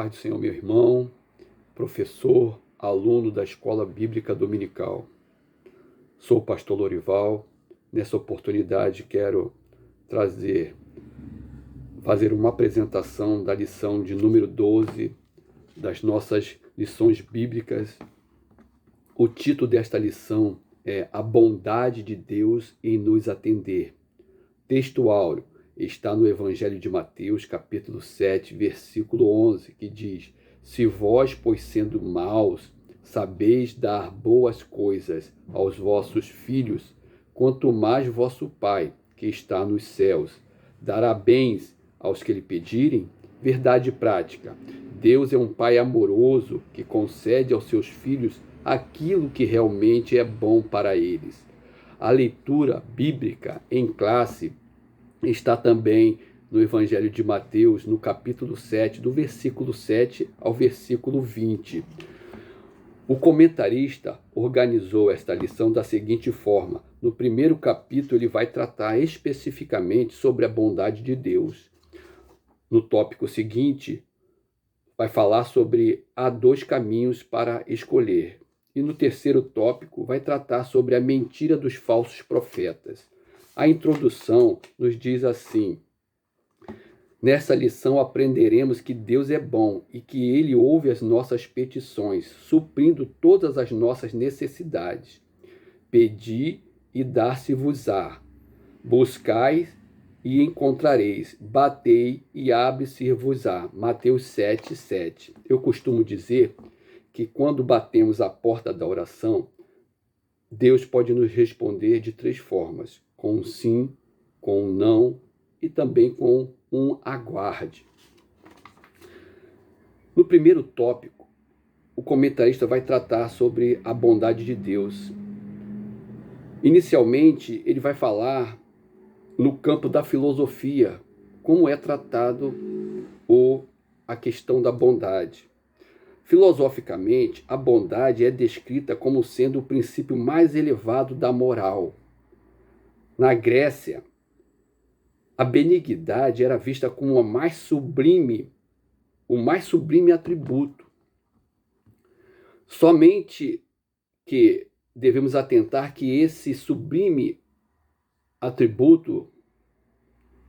paz do Senhor, meu irmão, professor, aluno da Escola Bíblica Dominical. Sou o pastor Lorival. Nessa oportunidade quero fazer uma apresentação da lição de número 12 das nossas lições bíblicas. O título desta lição é A Bondade de Deus em nos atender. Texto áureo está no Evangelho de Mateus, capítulo 7, versículo 11, que diz: Se vós, pois sendo maus, sabeis dar boas coisas aos vossos filhos, quanto mais vosso Pai, que está nos céus, dará bens aos que lhe pedirem. Verdade prática: Deus é um Pai amoroso que concede aos seus filhos aquilo que realmente é bom para eles. A leitura bíblica em classe está também no Evangelho de Mateus, no capítulo 7, do versículo 7 ao versículo 20. O comentarista organizou esta lição da seguinte forma: no primeiro capítulo ele vai tratar especificamente sobre a bondade de Deus. No tópico seguinte, vai falar sobre há dois caminhos para escolher. E no terceiro tópico vai tratar sobre a mentira dos falsos profetas. A introdução nos diz assim: nessa lição aprenderemos que Deus é bom e que Ele ouve as nossas petições, suprindo todas as nossas necessidades. Pedi e dar-se-vos-á. Buscai e encontrareis. Batei e abre-se-vos-á. Mateus 7, 7. Eu costumo dizer que quando batemos a porta da oração, Deus pode nos responder de três formas: com um sim, com um não e também com um aguarde. No primeiro tópico, o comentarista vai tratar sobre a bondade de Deus. Inicialmente, ele vai falar no campo da filosofia, como é tratado a questão da bondade. Filosoficamente, a bondade é descrita como sendo o princípio mais elevado da moral. Na Grécia, a benignidade era vista como o mais sublime atributo. Somente que devemos atentar que esse sublime atributo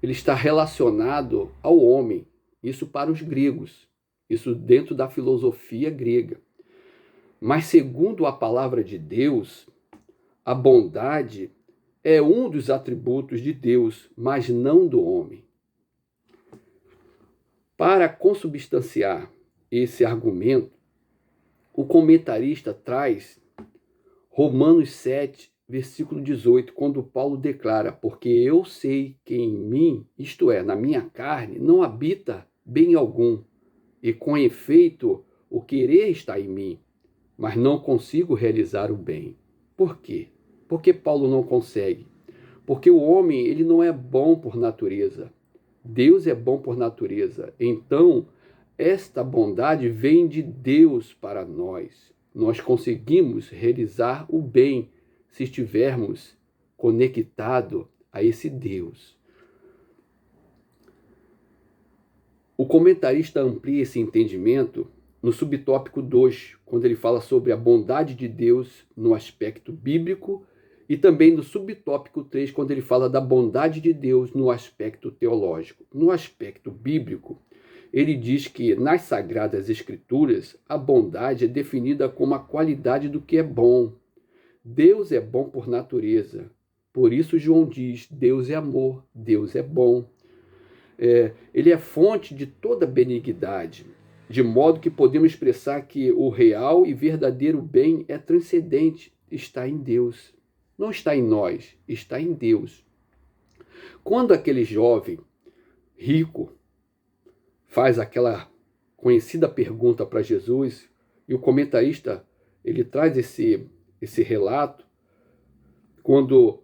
ele está relacionado ao homem. Isso para os gregos. Isso dentro da filosofia grega. Mas segundo a palavra de Deus, a bondade é um dos atributos de Deus, mas não do homem. Para consubstanciar esse argumento, o comentarista traz Romanos 7, versículo 18, quando Paulo declara: porque eu sei que em mim, isto é, na minha carne, não habita bem algum, e com efeito o querer está em mim, mas não consigo realizar o bem. Por quê? Por que Paulo não consegue? Porque o homem ele não é bom por natureza. Deus é bom por natureza. Então, esta bondade vem de Deus para nós. Nós conseguimos realizar o bem se estivermos conectados a esse Deus. O comentarista amplia esse entendimento no subtópico 2, quando ele fala sobre a bondade de Deus no aspecto bíblico, e também no subtópico 3, quando ele fala da bondade de Deus no aspecto teológico. No aspecto bíblico, ele diz que nas Sagradas Escrituras a bondade é definida como a qualidade do que é bom. Deus é bom por natureza. Por isso João diz: Deus é amor, Deus é bom. Ele é fonte de toda benignidade, de modo que podemos expressar que o real e verdadeiro bem é transcendente, está em Deus. Não está em nós, está em Deus. Quando aquele jovem rico faz aquela conhecida pergunta para Jesus, e o comentarista ele traz esse relato, quando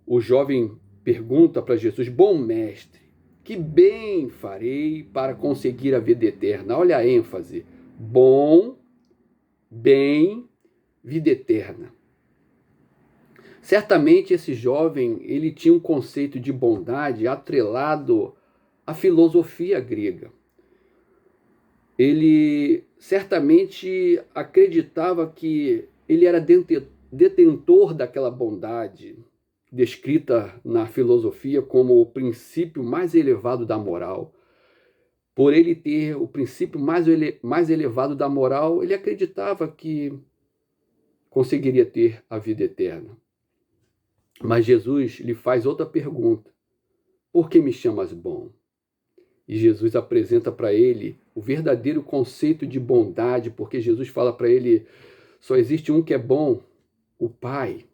o jovem pergunta para Jesus: bom mestre, que bem farei para conseguir a vida eterna? Olha a ênfase: bom, bem, vida eterna. Certamente esse jovem ele tinha um conceito de bondade atrelado à filosofia grega. ele certamente acreditava que ele era detentor daquela bondade descrita na filosofia como o princípio mais elevado da moral. Por ele ter o princípio mais elevado da moral, ele acreditava que conseguiria ter a vida eterna. Mas Jesus lhe faz outra pergunta: por que me chamas bom? E Jesus apresenta para ele o verdadeiro conceito de bondade, porque Jesus fala para ele: só existe um que é bom, o Pai.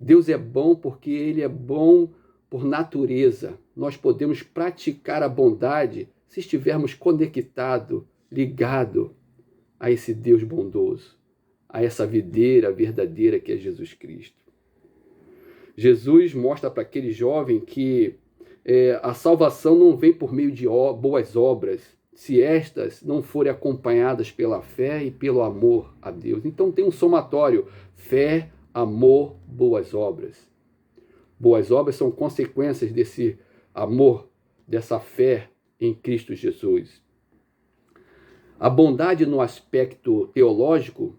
Deus é bom porque ele é bom por natureza. Nós podemos praticar a bondade se estivermos conectados, ligados a esse Deus bondoso, a essa videira verdadeira que é Jesus Cristo. Jesus mostra para aquele jovem que a salvação não vem por meio de boas obras, se estas não forem acompanhadas pela fé e pelo amor a Deus. Então tem um somatório: fé, amor, boas obras. Boas obras são consequências desse amor, dessa fé em Cristo Jesus. A bondade no aspecto teológico,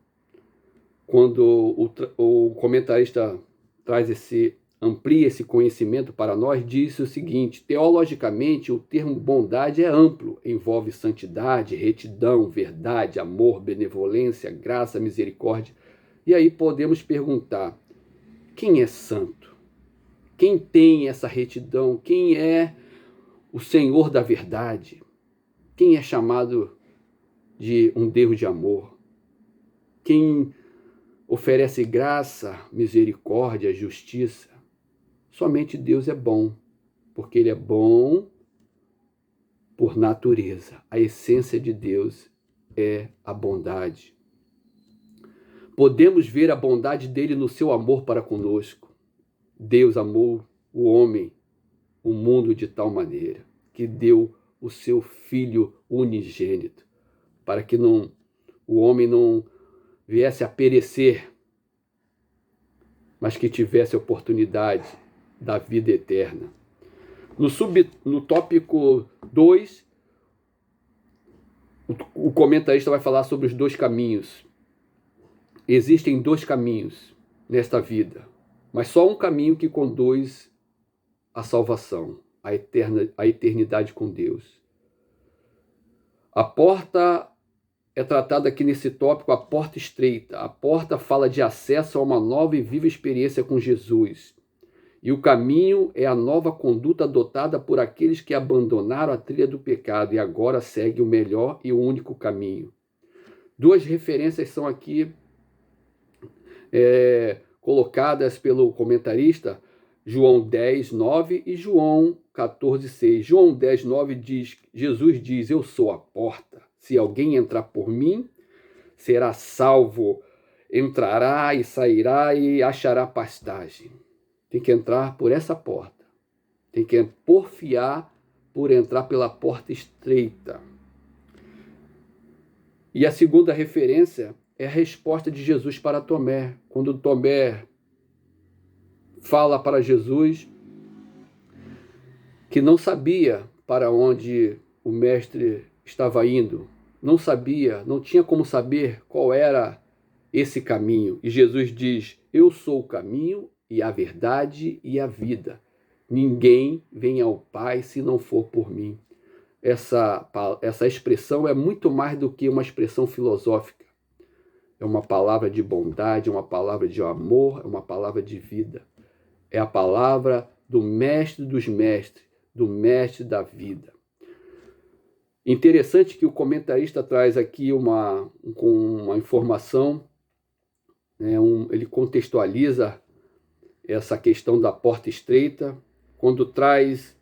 quando o comentarista amplia esse conhecimento para nós, diz o seguinte: teologicamente, o termo bondade é amplo, envolve santidade, retidão, verdade, amor, benevolência, graça, misericórdia. E aí podemos perguntar: quem é santo? Quem tem essa retidão? Quem é o Senhor da verdade? Quem é chamado de um Deus de amor? Quem oferece graça, misericórdia, justiça? Somente Deus é bom, porque Ele é bom por natureza. A essência de Deus é a bondade. Podemos ver a bondade dele no seu amor para conosco. Deus amou o homem, o mundo de tal maneira que deu o seu Filho unigênito, para que o homem não viesse a perecer, mas que tivesse a oportunidade da vida eterna. No tópico 2, o comentarista vai falar sobre os dois caminhos. Existem dois caminhos nesta vida, mas só um caminho que conduz à salvação, à eternidade com Deus. A porta é tratada aqui nesse tópico, a porta estreita. A porta fala de acesso a uma nova e viva experiência com Jesus. E o caminho é a nova conduta adotada por aqueles que abandonaram a trilha do pecado e agora seguem o melhor e o único caminho. Duas referências são aqui colocadas pelo comentarista: João 10, 9 e João 14, 6. João 10, 9 diz, Jesus diz: eu sou a porta. Se alguém entrar por mim, será salvo. Entrará e sairá e achará pastagem. Tem que entrar por essa porta. Tem que porfiar por entrar pela porta estreita. E a segunda referência é a resposta de Jesus para Tomé. Quando Tomé fala para Jesus que não sabia para onde o mestre estava indo, não sabia, não tinha como saber qual era esse caminho. E Jesus diz: eu sou o caminho e a verdade e a vida. Ninguém vem ao Pai se não for por mim. Essa expressão é muito mais do que uma expressão filosófica. É uma palavra de bondade, é uma palavra de amor, é uma palavra de vida. É a palavra do mestre dos mestres, do mestre da vida. Interessante que o comentarista traz aqui uma informação, né, ele contextualiza essa questão da porta estreita, quando traz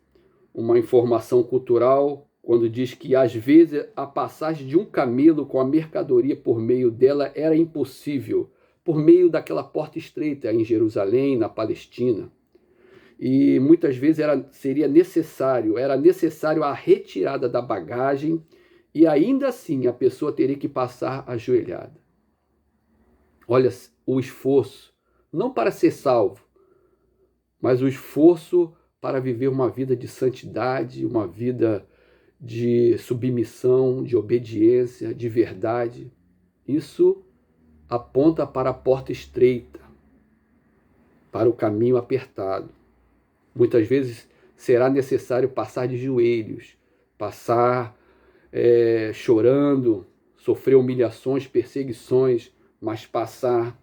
uma informação cultural, quando diz que às vezes a passagem de um camelo com a mercadoria por meio dela era impossível, por meio daquela porta estreita em Jerusalém, na Palestina. E muitas vezes era necessário a retirada da bagagem e ainda assim a pessoa teria que passar ajoelhada. Olha o esforço, não para ser salvo, mas o esforço para viver uma vida de santidade, uma vida de submissão, de obediência, de verdade. Isso aponta para a porta estreita, para o caminho apertado. Muitas vezes será necessário passar de joelhos, passar chorando, sofrer humilhações, perseguições, mas passar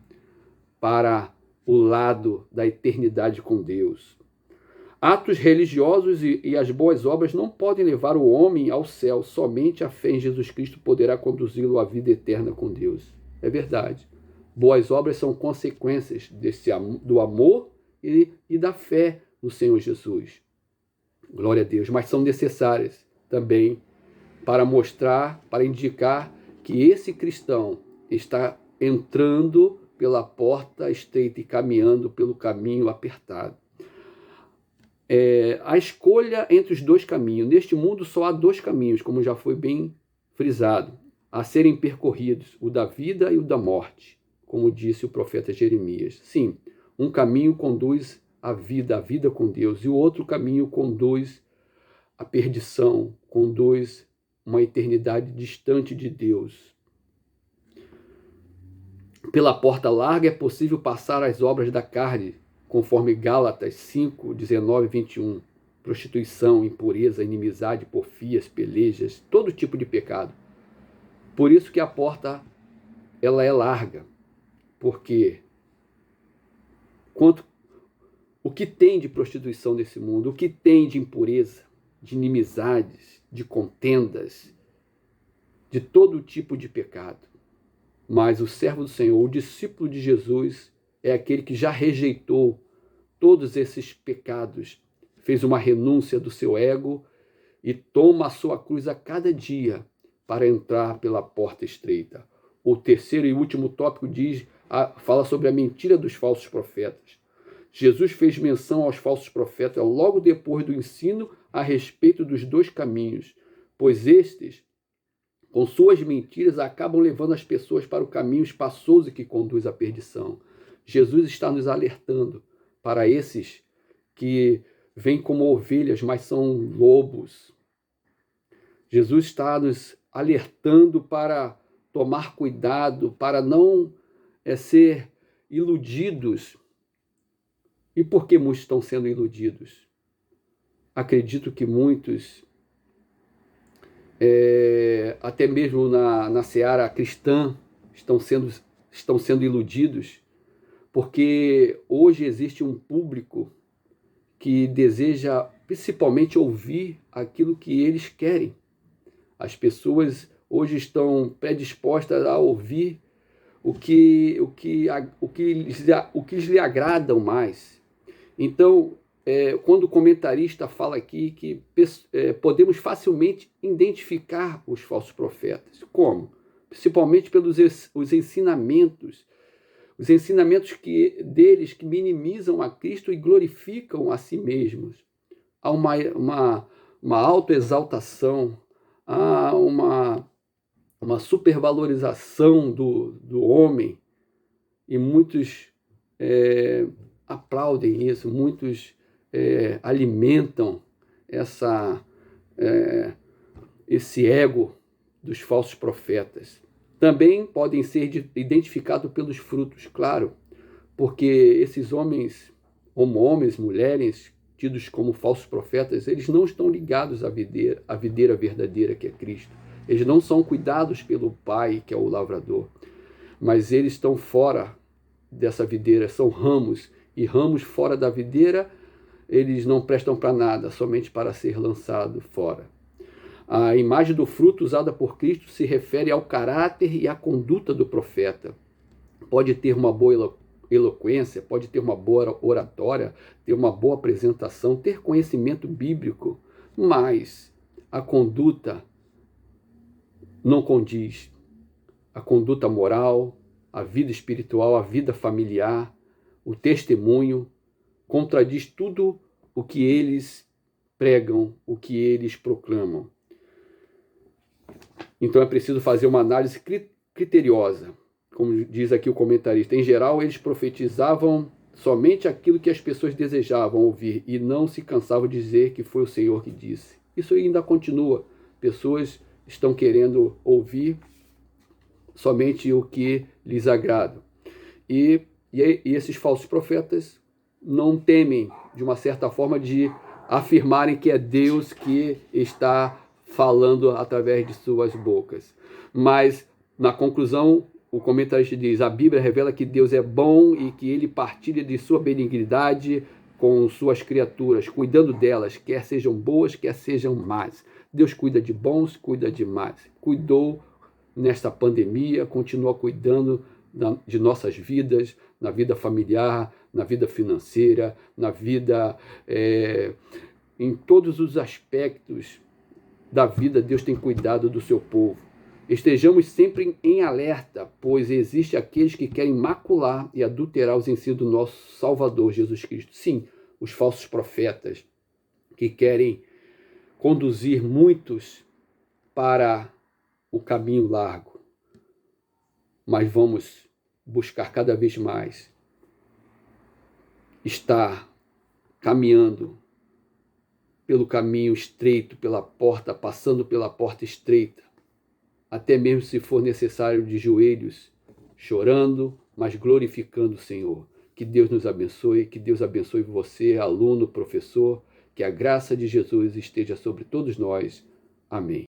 para o lado da eternidade com Deus. Atos religiosos e as boas obras não podem levar o homem ao céu. Somente a fé em Jesus Cristo poderá conduzi-lo à vida eterna com Deus. É verdade. Boas obras são consequências do amor e da fé no Senhor Jesus. Glória a Deus. Mas são necessárias também para mostrar, para indicar que esse cristão está entrando pela porta estreita e caminhando pelo caminho apertado. A escolha entre os dois caminhos. Neste mundo só há dois caminhos, como já foi bem frisado, a serem percorridos, o da vida e o da morte, como disse o profeta Jeremias. Sim, um caminho conduz à vida com Deus, e o outro caminho conduz à perdição, conduz uma eternidade distante de Deus. Pela porta larga é possível passar as obras da carne, conforme Gálatas 5, 19 e 21. Prostituição, impureza, inimizade, porfias, pelejas, todo tipo de pecado. Por isso que a porta ela é larga, porque o que tem de prostituição nesse mundo, o que tem de impureza, de inimizades, de contendas, de todo tipo de pecado. Mas o servo do Senhor, o discípulo de Jesus, é aquele que já rejeitou todos esses pecados, fez uma renúncia do seu ego e toma a sua cruz a cada dia para entrar pela porta estreita. O terceiro e último tópico fala sobre a mentira dos falsos profetas. Jesus fez menção aos falsos profetas logo depois do ensino a respeito dos dois caminhos, pois estes, com suas mentiras, acabam levando as pessoas para o caminho espaçoso que conduz à perdição. Jesus está nos alertando para esses que vêm como ovelhas, mas são lobos. Jesus está nos alertando para tomar cuidado, para não ser iludidos. E por que muitos estão sendo iludidos? Acredito que muitos, até mesmo na seara cristã, estão sendo iludidos, porque hoje existe um público que deseja principalmente ouvir aquilo que eles querem. As pessoas hoje estão predispostas a ouvir o que lhes agradam mais. Então, quando o comentarista fala aqui que podemos facilmente identificar os falsos profetas. Como? Principalmente pelos os ensinamentos deles que minimizam a Cristo e glorificam a si mesmos. Há uma autoexaltação, há uma supervalorização do homem, e muitos aplaudem isso, muitos alimentam esse ego dos falsos profetas. Também podem ser identificados pelos frutos, claro, porque esses homens, mulheres, tidos como falsos profetas, eles não estão ligados à videira verdadeira que é Cristo. Eles não são cuidados pelo Pai, que é o lavrador, mas eles estão fora dessa videira, são ramos, e ramos fora da videira, eles não prestam para nada, somente para ser lançado fora. A imagem do fruto usada por Cristo se refere ao caráter e à conduta do profeta. Pode ter uma boa eloquência, pode ter uma boa oratória, ter uma boa apresentação, ter conhecimento bíblico, mas a conduta não condiz. A conduta moral, a vida espiritual, a vida familiar, o testemunho, contradiz tudo o que eles pregam, o que eles proclamam. Então é preciso fazer uma análise criteriosa, como diz aqui o comentarista. Em geral, eles profetizavam somente aquilo que as pessoas desejavam ouvir e não se cansavam de dizer que foi o Senhor que disse. Isso ainda continua pessoas estão querendo ouvir somente o que lhes agrada. E esses falsos profetas não temem, de uma certa forma, de afirmarem que é Deus que está falando através de suas bocas. Mas, na conclusão, o comentarista diz: a Bíblia revela que Deus é bom e que ele partilha de sua benignidade com suas criaturas, cuidando delas, quer sejam boas, quer sejam más. Deus cuida de bons, cuida de más. Cuidou nesta pandemia, continua cuidando de nossas vidas, na vida familiar, na vida financeira, na vida, em todos os aspectos da vida, Deus tem cuidado do seu povo. Estejamos sempre em alerta, pois existe aqueles que querem macular e adulterar os ensinos do nosso Salvador Jesus Cristo. Sim, os falsos profetas que querem conduzir muitos para o caminho largo. Mas vamos buscar cada vez mais estar caminhando pelo caminho estreito, pela porta, passando pela porta estreita, até mesmo se for necessário de joelhos, chorando, mas glorificando o Senhor. Que Deus nos abençoe, que Deus abençoe você, aluno, professor, que a graça de Jesus esteja sobre todos nós. Amém.